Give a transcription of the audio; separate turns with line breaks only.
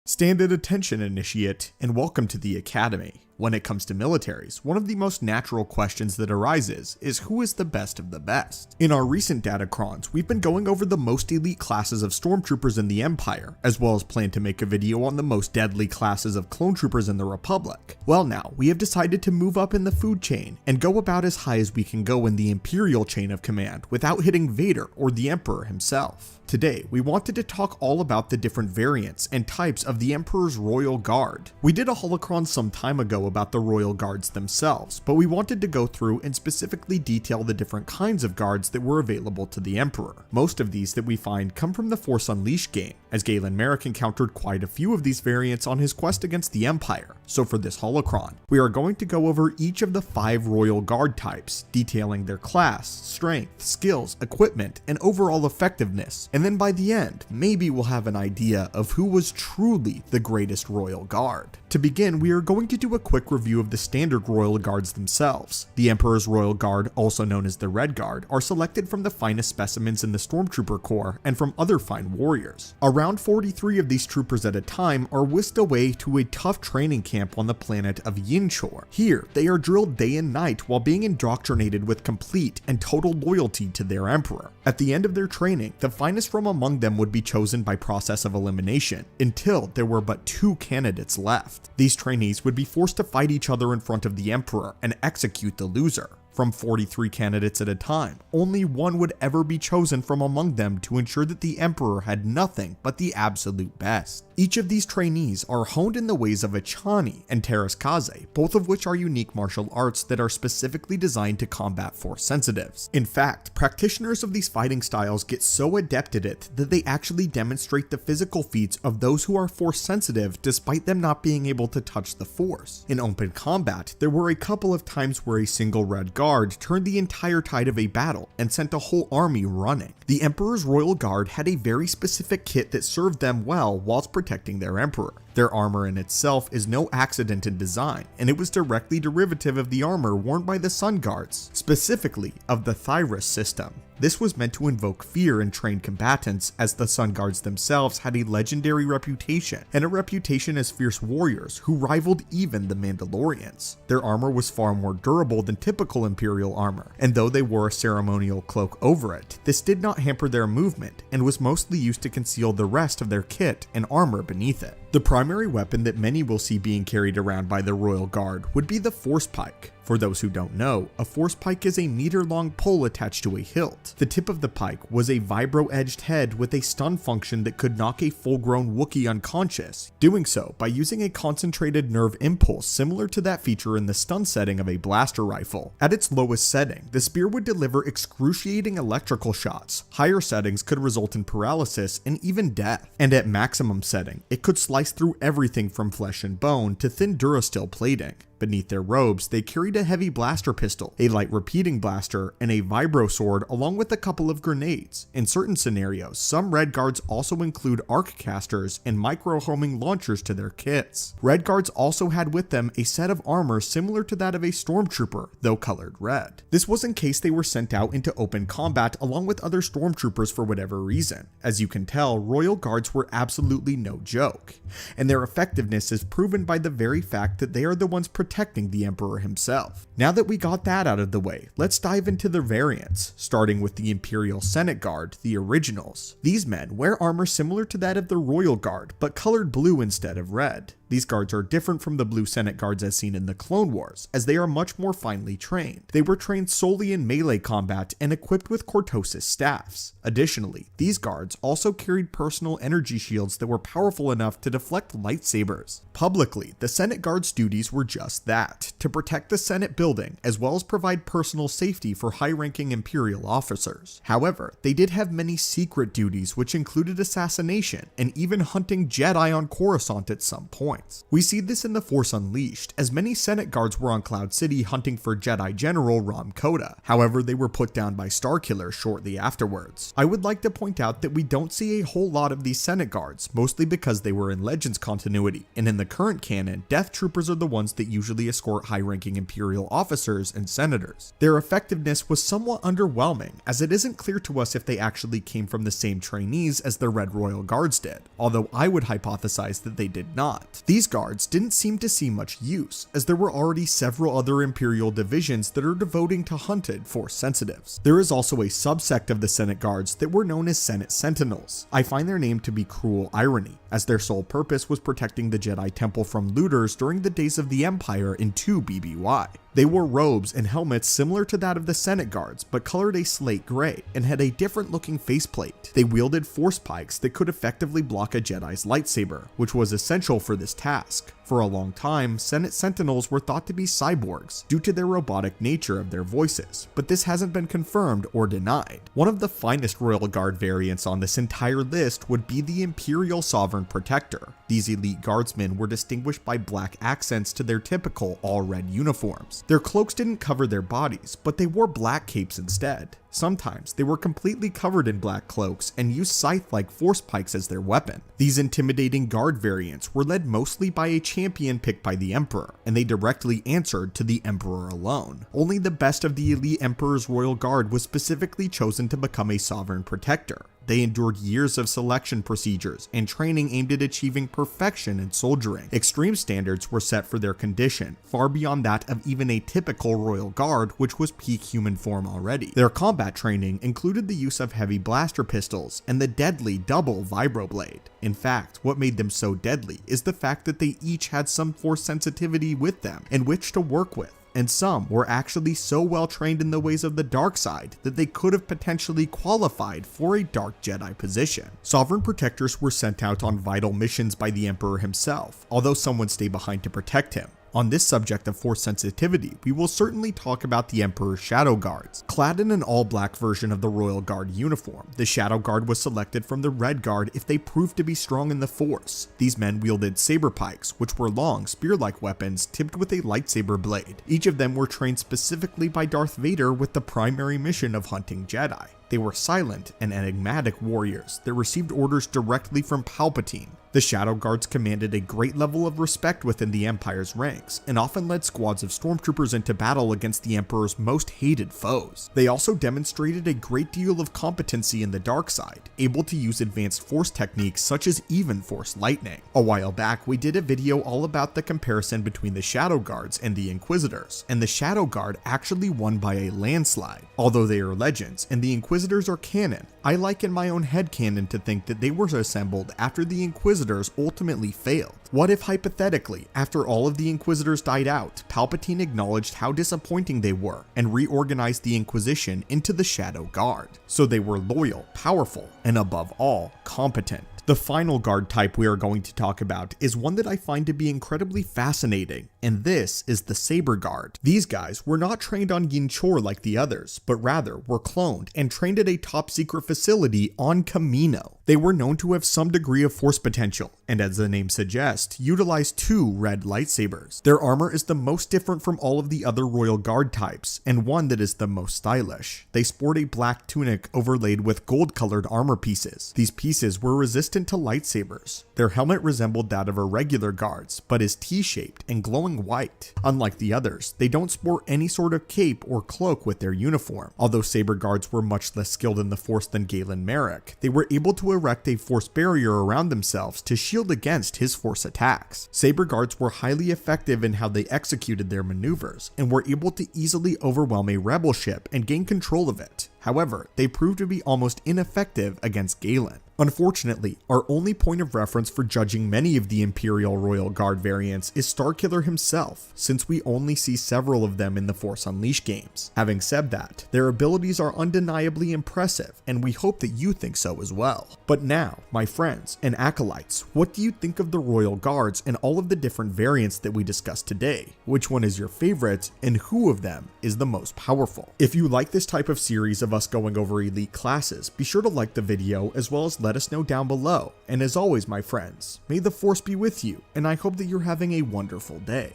Stand at attention, initiate, and welcome to the Academy. When it comes to militaries, one of the most natural questions that arises is who is the best of the best? In our recent datacrons, we've been going over the most elite classes of stormtroopers in the Empire, as well as plan to make a video on the most deadly classes of clone troopers in the Republic. Well now, we have decided to move up in the food chain and go about as high as we can go in the Imperial chain of command without hitting Vader or the Emperor himself. Today, we wanted to talk all about the different variants and types of the Emperor's Royal Guard. We did a holocron some time ago about the Royal Guards themselves, but we wanted to go through and specifically detail the different kinds of guards that were available to the Emperor. Most of these that we find come from the Force Unleashed game, as Galen Merrick encountered quite a few of these variants on his quest against the Empire. So for this holocron, we are going to go over each of the 5 Royal Guard types, detailing their class, strength, skills, equipment, and overall effectiveness. And then by the end, maybe we'll have an idea of who was truly the greatest Royal Guard. To begin, we are going to do a quick review of the standard Royal Guards themselves. The Emperor's Royal Guard, also known as the Red Guard, are selected from the finest specimens in the Stormtrooper Corps and from other fine warriors. Around 43 of these troopers at a time are whisked away to a tough training camp on the planet of Yinchor. Here, they are drilled day and night while being indoctrinated with complete and total loyalty to their Emperor. At the end of their training, the finest from among them would be chosen by process of elimination, until there were but 2 candidates left. These trainees would be forced to fight each other in front of the Emperor and execute the loser. From 43 candidates at a time, only one would ever be chosen from among them to ensure that the Emperor had nothing but the absolute best. Each of these trainees are honed in the ways of Achani and Terraskaze, both of which are unique martial arts that are specifically designed to combat Force sensitives. In fact, practitioners of these fighting styles get so adept at it that they actually demonstrate the physical feats of those who are Force sensitive despite them not being able to touch the Force. In open combat, there were a couple of times where a single Red Guard turned the entire tide of a battle and sent a whole army running. The Emperor's Royal Guard had a very specific kit that served them well whilst protecting their Emperor. Their armor in itself is no accident in design, and it was directly derivative of the armor worn by the Sun Guards, specifically of the Thyrus system. This was meant to invoke fear in trained combatants, as the Sun Guards themselves had a legendary reputation, and a reputation as fierce warriors who rivaled even the Mandalorians. Their armor was far more durable than typical Imperial armor, and though they wore a ceremonial cloak over it, this did not hamper their movement, and was mostly used to conceal the rest of their kit and armor beneath it. The primary weapon that many will see being carried around by the Royal Guard would be the Force Pike. For those who don't know, a Force Pike is a meter-long pole attached to a hilt. The tip of the pike was a vibro-edged head with a stun function that could knock a full-grown Wookiee unconscious, doing so by using a concentrated nerve impulse similar to that feature in the stun setting of a blaster rifle. At its lowest setting, the spear would deliver excruciating electrical shots. Higher settings could result in paralysis and even death. And at maximum setting, it could slice through everything from flesh and bone to thin Durasteel plating. Beneath their robes, they carried a heavy blaster pistol, a light repeating blaster, and a vibro sword along with a couple of grenades. In certain scenarios, some Red Guards also include arc casters and micro-homing launchers to their kits. Red Guards also had with them a set of armor similar to that of a stormtrooper, though colored red. This was in case they were sent out into open combat along with other stormtroopers for whatever reason. As you can tell, Royal Guards were absolutely no joke, and their effectiveness is proven by the very fact that they are the ones protecting the Emperor himself. Now that we got that out of the way, let's dive into their variants, starting with the Imperial Senate Guard, the originals. These men wear armor similar to that of the Royal Guard, but colored blue instead of red. These guards are different from the blue Senate Guards as seen in the Clone Wars, as they are much more finely trained. They were trained solely in melee combat and equipped with cortosis staffs. Additionally, these guards also carried personal energy shields that were powerful enough to deflect lightsabers. Publicly, the Senate Guard's duties were just that, to protect the Senate building as well as provide personal safety for high-ranking Imperial officers. However, they did have many secret duties which included assassination and even hunting Jedi on Coruscant at some point. points. We see this in The Force Unleashed, as many Senate guards were on Cloud City hunting for Jedi General Rom Koda. However, they were put down by Starkiller shortly afterwards. I would like to point out that we don't see a whole lot of these Senate guards, mostly because they were in Legends continuity, and in the current canon, Death Troopers are the ones that usually escort high-ranking Imperial officers and senators. Their effectiveness was somewhat underwhelming, as it isn't clear to us if they actually came from the same trainees as the Red Royal Guards did, although I would hypothesize that they did not. These guards didn't seem to see much use, as there were already several other Imperial divisions that are devoting to hunted Force sensitives. There is also a subsect of the Senate guards that were known as Senate Sentinels. I find their name to be cruel irony, as their sole purpose was protecting the Jedi Temple from looters during the days of the Empire in 2 BBY. They wore robes and helmets similar to that of the Senate guards, but colored a slate gray, and had a different looking faceplate. They wielded force pikes that could effectively block a Jedi's lightsaber, which was essential for this task. For a long time, Senate Sentinels were thought to be cyborgs due to their robotic nature of their voices, but this hasn't been confirmed or denied. One of the finest Royal Guard variants on this entire list would be the Imperial Sovereign Protector. These elite guardsmen were distinguished by black accents to their typical all-red uniforms. Their cloaks didn't cover their bodies, but they wore black capes instead. Sometimes they were completely covered in black cloaks and used scythe-like force pikes as their weapon. These intimidating guard variants were led mostly by a champion picked by the Emperor, and they directly answered to the Emperor alone. Only the best of the elite Emperor's Royal Guard was specifically chosen to become a Sovereign Protector. They endured years of selection procedures and training aimed at achieving perfection in soldiering. Extreme standards were set for their condition, far beyond that of even a typical Royal Guard, which was peak human form already. Their combat training included the use of heavy blaster pistols and the deadly double vibroblade. In fact, what made them so deadly is the fact that they each had some force sensitivity with them in which to work with. And some were actually so well trained in the ways of the dark side that they could have potentially qualified for a Dark Jedi position. Sovereign Protectors were sent out on vital missions by the Emperor himself, although some would stay behind to protect him. On this subject of force sensitivity, we will certainly talk about the Emperor's Shadow Guards. Clad in an all-black version of the Royal Guard uniform, the Shadow Guard was selected from the Red Guard if they proved to be strong in the Force. These men wielded saber pikes, which were long, spear-like weapons tipped with a lightsaber blade. Each of them were trained specifically by Darth Vader with the primary mission of hunting Jedi. They were silent and enigmatic warriors that received orders directly from Palpatine. The Shadow Guards commanded a great level of respect within the Empire's ranks, and often led squads of stormtroopers into battle against the Emperor's most hated foes. They also demonstrated a great deal of competency in the dark side, able to use advanced force techniques such as even force lightning. A while back, we did a video all about the comparison between the Shadow Guards and the Inquisitors, and the Shadow Guard actually won by a landslide. Although they are legends, and the Inquisitors are canon, I like in my own headcanon to think that they were assembled after the Inquisitors ultimately failed. What if hypothetically, after all of the Inquisitors died out, Palpatine acknowledged how disappointing they were and reorganized the Inquisition into the Shadow Guard? So they were loyal, powerful, and above all, competent. The final guard type we are going to talk about is one that I find to be incredibly fascinating, and this is the Saber Guard. These guys were not trained on Yinchor like the others, but rather were cloned and trained at a top secret facility on Kamino. They were known to have some degree of force potential, and as the name suggests, utilized 2 red lightsabers. Their armor is the most different from all of the other Royal Guard types, and one that is the most stylish. They sport a black tunic overlaid with gold-colored armor pieces. These pieces were resistant to lightsabers. Their helmet resembled that of a regular guard's, but is T-shaped and glowing white. Unlike the others, they don't sport any sort of cape or cloak with their uniform. Although Saber Guards were much less skilled in the Force than Galen Merrick, they were able to erect a force barrier around themselves to shield against his force attacks. Saber Guards were highly effective in how they executed their maneuvers, and were able to easily overwhelm a rebel ship and gain control of it. However, they proved to be almost ineffective against Galen. Unfortunately, our only point of reference for judging many of the Imperial Royal Guard variants is Starkiller himself, since we only see several of them in the Force Unleashed games. Having said that, their abilities are undeniably impressive, and we hope that you think so as well. But now, my friends and acolytes, what do you think of the Royal Guards and all of the different variants that we discussed today? Which one is your favorite, and who of them is the most powerful? If you like this type of series of us going over elite classes, be sure to like the video, as well as let let us know down below. And as always, my friends, may the Force be with you, and I hope that you're having a wonderful day.